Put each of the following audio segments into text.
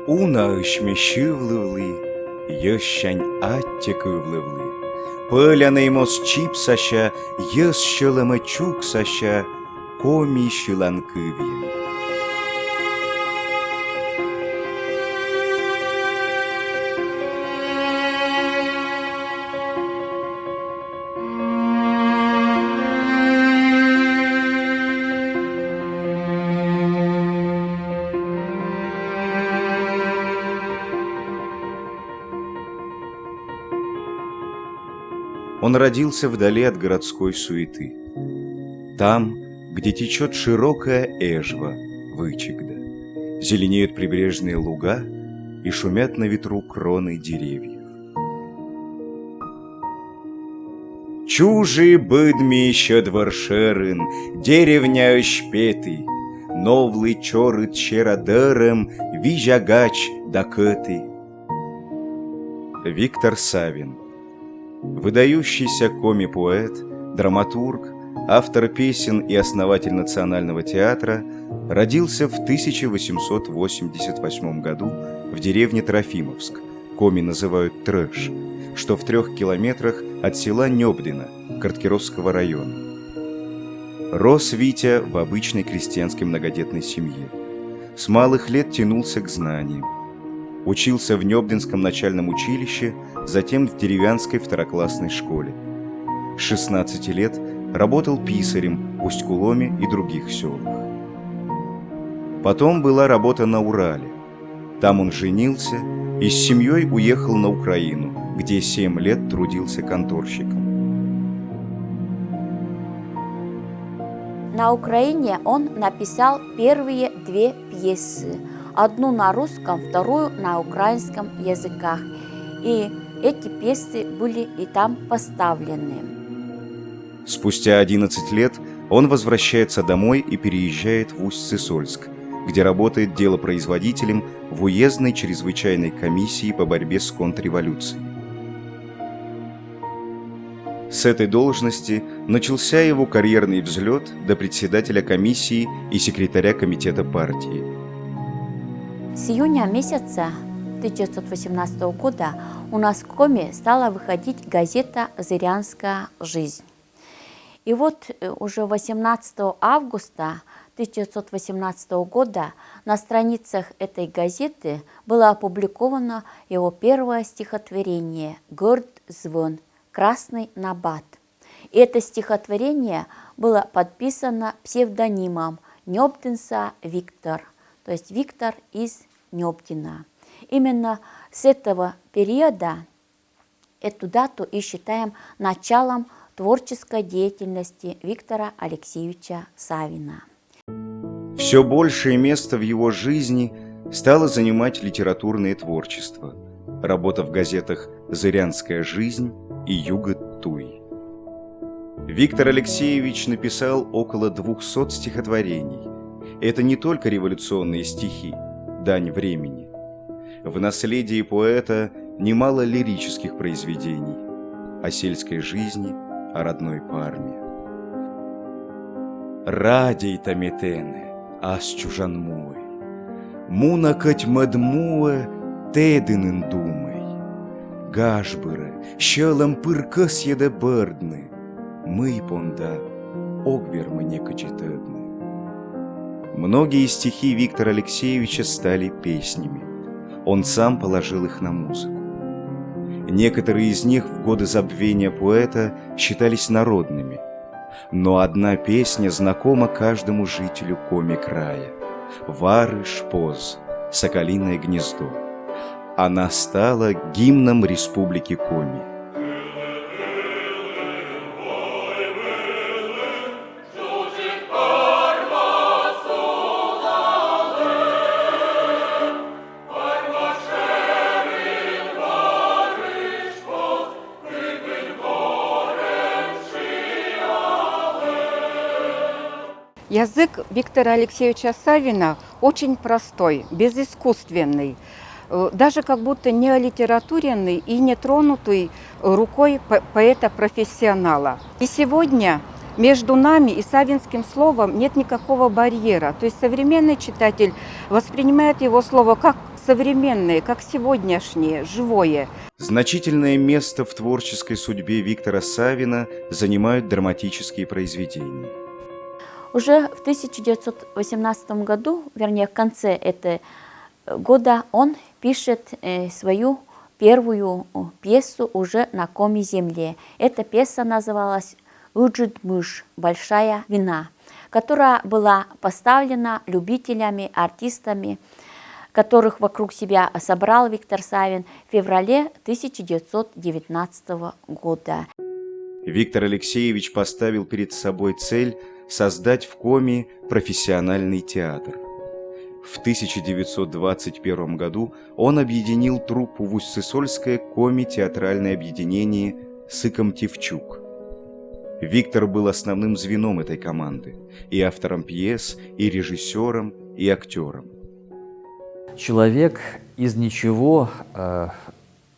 Уна ышмешивлывли, ещань аттекывлывли. Пыляный мос чип саща, ес щелыма чук саща, коми щеланкывьен. Он родился вдали от городской суеты. Там, где течет широкая Эжва, Вычегда, зеленеют прибрежные луга и шумят на ветру кроны деревьев. Чужий быдми еще дворшерин, деревня шпеты, новлый чорыт черадерем, вижагач дакеты. Виктор Савин. Выдающийся коми-поэт, драматург, автор песен и основатель Национального театра, родился в 1888 году в деревне Трофимовск, коми называют Трэш, что в 3 километрах от села Нёбдино, Карткировского района. Рос Витя в обычной крестьянской многодетной семье. С малых лет тянулся к знаниям. Учился в Нёбдинском начальном училище, затем в деревянской второклассной школе. С 16 лет работал писарем в Усть-Куломе и других селах. Потом была работа на Урале. Там он женился и с семьей уехал на Украину, где 7 лет трудился конторщиком. На Украине он написал первые 2 пьесы. Одну на русском, вторую на украинском языках. И эти пьесы были и там поставлены. Спустя 11 лет он возвращается домой и переезжает в Усть-Сысольск, где работает делопроизводителем в уездной чрезвычайной комиссии по борьбе с контрреволюцией. С этой должности начался его карьерный взлет до председателя комиссии и секретаря комитета партии. С июня месяца 1918 года у нас в Коми стала выходить газета «Зырянская жизнь». И вот уже 18 августа 1918 года на страницах этой газеты было опубликовано его первое стихотворение «Горд звон. Красный набат». И это стихотворение было подписано псевдонимом Нёбдинца Виктор, то есть Виктор из Нёбдина. Именно с этого периода эту дату и считаем началом творческой деятельности Виктора Алексеевича Савина. Все большее место в его жизни стало занимать литературное творчество, работа в газетах «Зырянская жизнь» и «Югот-Туй». Виктор Алексеевич написал около 200 стихотворений. Это не только революционные стихи, дань времени. В наследии поэта немало лирических произведений о сельской жизни, о родной Парме. Радей-то метене, ас чужанмуэ, мунакать мадмуэ, тедынын думай, гашбыры, щелом пыркас еда бырдны, мы понда, огвермы некочетедны. Многие стихи Виктора Алексеевича стали песнями. Он сам положил их на музыку. Некоторые из них в годы забвения поэта считались народными. Но одна песня знакома каждому жителю Коми-края. «Вары Шпоз», «Соколиное гнездо». Она стала гимном Республики Коми. Язык Виктора Алексеевича Савина очень простой, безыскусственный, даже как будто не олитературенный и не тронутый рукой поэта-профессионала. И сегодня между нами и савинским словом нет никакого барьера. То есть современный читатель воспринимает его слово как современные, как сегодняшние, живое. Значительное место в творческой судьбе Виктора Савина занимают драматические произведения. Уже в 1918 году, вернее, в конце этого года, он пишет свою первую пьесу уже на коми земле. Эта пьеса называлась «Уджит мышь. Большая вина», которая была поставлена любителями, артистами, которых вокруг себя собрал Виктор Савин в феврале 1919 года. Виктор Алексеевич поставил перед собой цель создать в Коми профессиональный театр. В 1921 году он объединил труппу в Усть-Сысольское Коми-театральное объединение «Сыком-Тевчук». Виктор был основным звеном этой команды, и автором пьес, и режиссером, и актером. Человек из ничего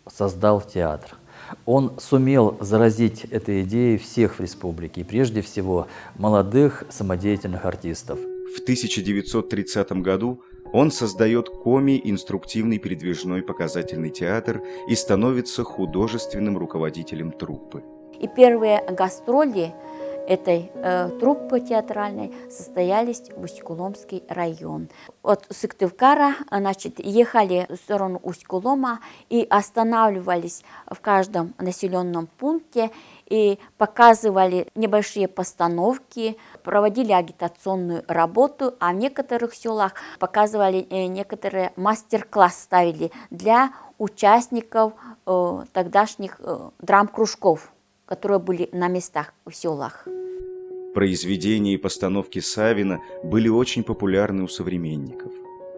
создал театр. Он сумел заразить этой идеей всех в республике, и прежде всего молодых самодеятельных артистов. В 1930 году он создает Коми инструктивный передвижной показательный театр и становится художественным руководителем труппы. И первые гастроли этой труппы театральной состоялись в Усть-Куломский район. От Сыктывкара, ехали в сторону Усть-Кулома и останавливались в каждом населенном пункте и показывали небольшие постановки, проводили агитационную работу, а в некоторых селах показывали некоторые мастер-класс ставили для участников тогдашних драм-кружков, которые были на местах в селах. Произведения и постановки Савина были очень популярны у современников.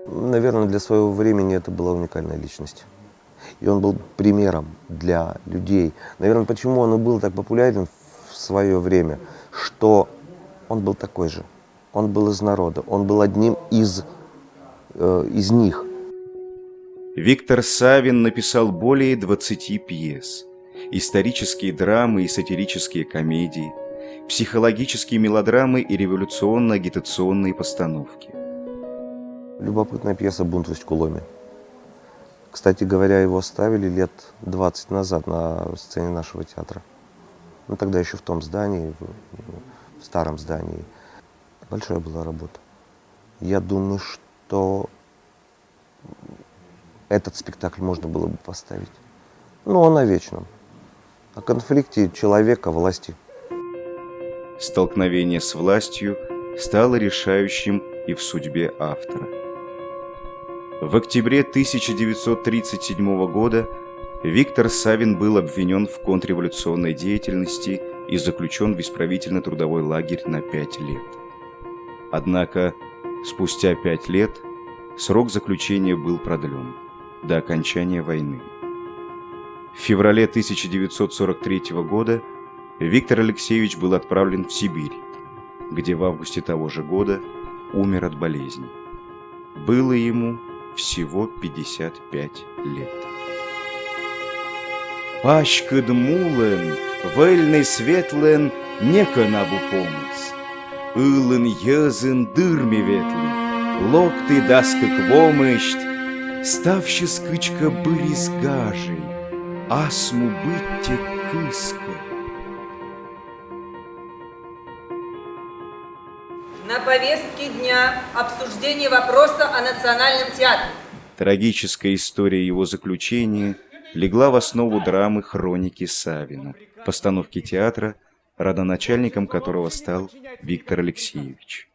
Наверное, для своего времени это была уникальная личность. И он был примером для людей. Наверное, почему он и был так популярен в свое время, что он был такой же. Он был из народа, он был одним из них. Виктор Савин написал более 20 пьес. Исторические драмы и сатирические комедии, психологические мелодрамы и революционно-агитационные постановки. Любопытная пьеса «Бунт в Усть-Куломе». Кстати говоря, его ставили лет 20 назад на сцене нашего театра. Ну, тогда еще в том здании, в старом здании. Большая была работа. Я думаю, что этот спектакль можно было бы поставить. Ну, он о вечном. О конфликте человека, власти. Столкновение с властью стало решающим и в судьбе автора. В октябре 1937 года Виктор Савин был обвинен в контрреволюционной деятельности и заключен в исправительно-трудовой лагерь на 5 лет. Однако спустя 5 лет срок заключения был продлен до окончания войны. В феврале 1943 года Виктор Алексеевич был отправлен в Сибирь, где в августе того же года умер от болезни. Было ему всего 55 лет. Пашкад мулен, вельный светлен, нека набу помыс. Илын езын дырми ветлы, локты даска квомышт, ставши скычка бырис гажей, асму бытте кыска. На повестке дня обсуждение вопроса о Национальном театре. Трагическая история его заключения легла в основу драмы «Хроники Савина», постановки театра, родоначальником которого стал Виктор Алексеевич.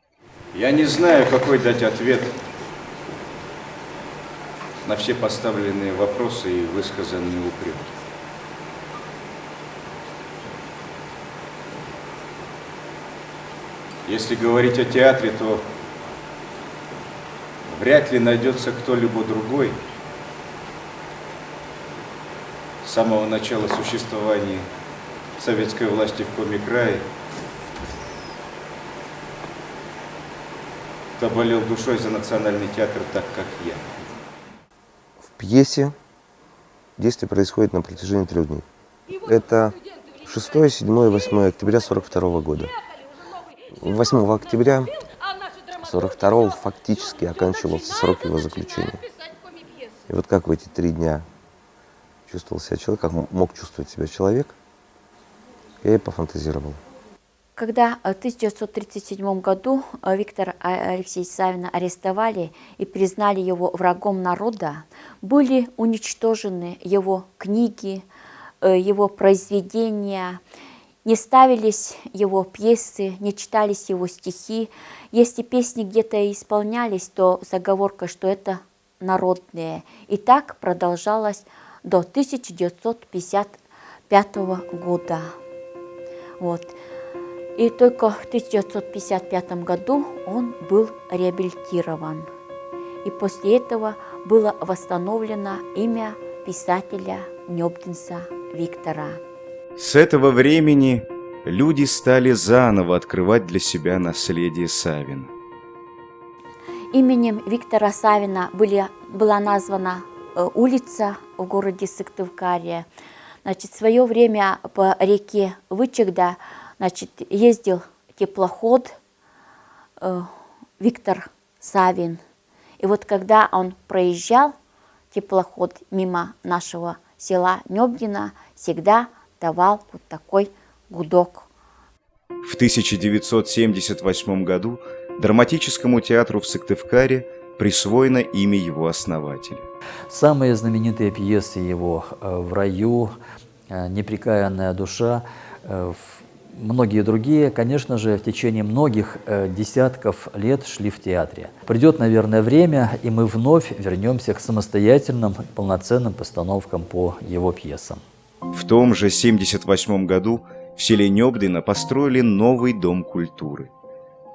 Я не знаю, какой дать ответ на все поставленные вопросы и высказанные упреки. Если говорить о театре, то вряд ли найдется кто-либо другой с самого начала существования советской власти в Коми-крае, кто болел душой за Национальный театр так, как я. В пьесе действие происходит на протяжении 3 дней. Это 6, 7 и 8 октября 1942 года. 8 октября 1942 фактически оканчивался срок его заключения. И вот как в эти 3 дня чувствовал себя человек, как мог чувствовать себя человек, я и пофантазировал. Когда в 1937 году Виктора Алексеевича Савина арестовали и признали его врагом народа, были уничтожены его книги, его произведения, не ставились его пьесы, не читались его стихи. Если песни где-то и исполнялись, то с оговоркой, что это народные. И так продолжалось до 1955 года. Вот. И только в 1955 году он был реабилитирован. И после этого было восстановлено имя писателя Нёбдинса Виктора. С этого времени люди стали заново открывать для себя наследие Савина. Именем Виктора Савина была названа улица в городе Сыктывкаре. Значит, в свое время по реке Вычегда, значит, ездил теплоход Виктор Савин. И вот когда он проезжал, теплоход, мимо нашего села Нёбдино, всегда давал вот такой гудок. В 1978 году драматическому театру в Сыктывкаре присвоено имя его основателя. Самые знаменитые пьесы его «В раю», «Непрекаянная душа», многие другие, конечно же, в течение многих десятков лет шли в театре. Придет, наверное, время, и мы вновь вернемся к самостоятельным, полноценным постановкам по его пьесам. В том же 1978 году в селе Нёбдино построили новый дом культуры.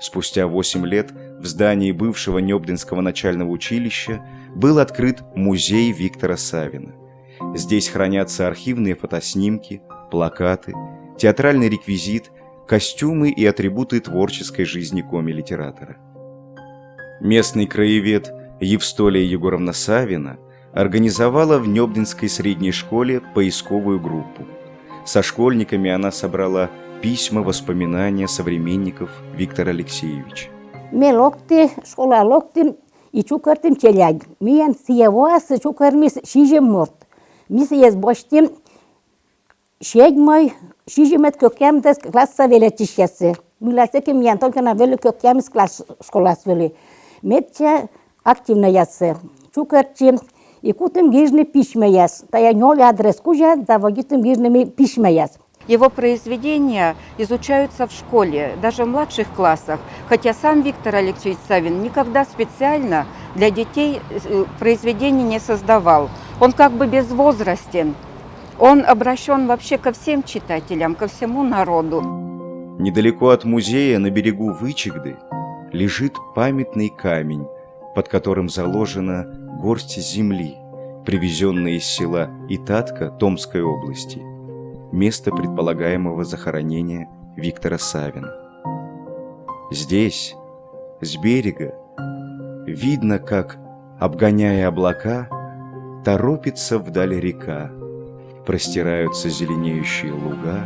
Спустя 8 лет в здании бывшего Нёбдинского начального училища был открыт музей Виктора Савина. Здесь хранятся архивные фотоснимки, плакаты, театральный реквизит, костюмы и атрибуты творческой жизни коми-литератора. Местный краевед Евстолия Егоровна Савина организовала в Нёбдинской средней школе поисковую группу. Со школьниками она собрала письма, воспоминания современников Виктора Алексеевича. Мен локти, школа локтим, и чукартим челяг. Мен сиевоас чукармис шижем морт. Мис ез боштим, шегмой, шижемет kökemdes класса велетишесе. Миласеки мен только на велю kökemис класс школас вели. Метче активно ясе. Чукарчим, и кутым гижны письмеяс. Тая нёль адрес кужа, заводитым гижными письмеяс. Его произведения изучаются в школе, даже в младших классах, хотя сам Виктор Алексеевич Савин никогда специально для детей произведений не создавал. Он как бы безвозрастен, он обращен вообще ко всем читателям, ко всему народу. Недалеко от музея на берегу Вычегды лежит памятный камень, под которым заложена горсть земли, привезенная из села Итатка Томской области, место предполагаемого захоронения Виктора Савина. Здесь, с берега, видно, как, обгоняя облака, торопится вдаль река, простираются зеленеющие луга,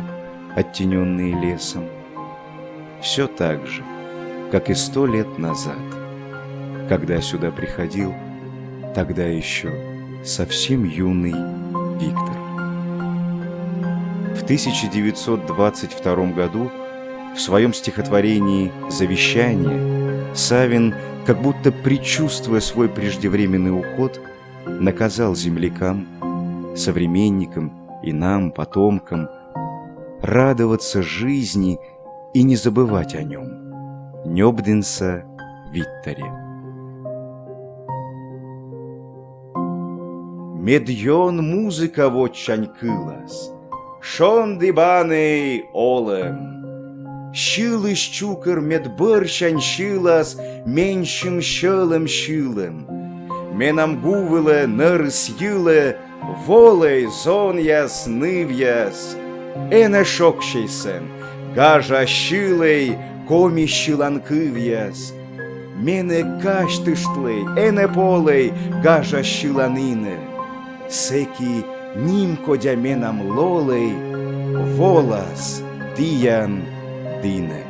оттененные лесом. Все так же, как и 100 лет назад, когда сюда приходил тогда еще совсем юный Виктор. В 1922 году в своем стихотворении «Завещание» Савин, как будто предчувствуя свой преждевременный уход, наказал землякам, современникам и нам, потомкам, радоваться жизни и не забывать о нем. Нёбдинса Витторе. Медьон музыка вотчань кылас, шон дибаней олем. Щилы щукар медбырщань щилас меньшим щелем щилем. Менам гувыле нырс йыле, волей зон яс ныв яс. Эне шокшейсен, гажа щилей коми щиланкыв яс. Мене каштыштлей, эне полей гажа щиланине. Секи нимкодя менам лолей, волас диян дине.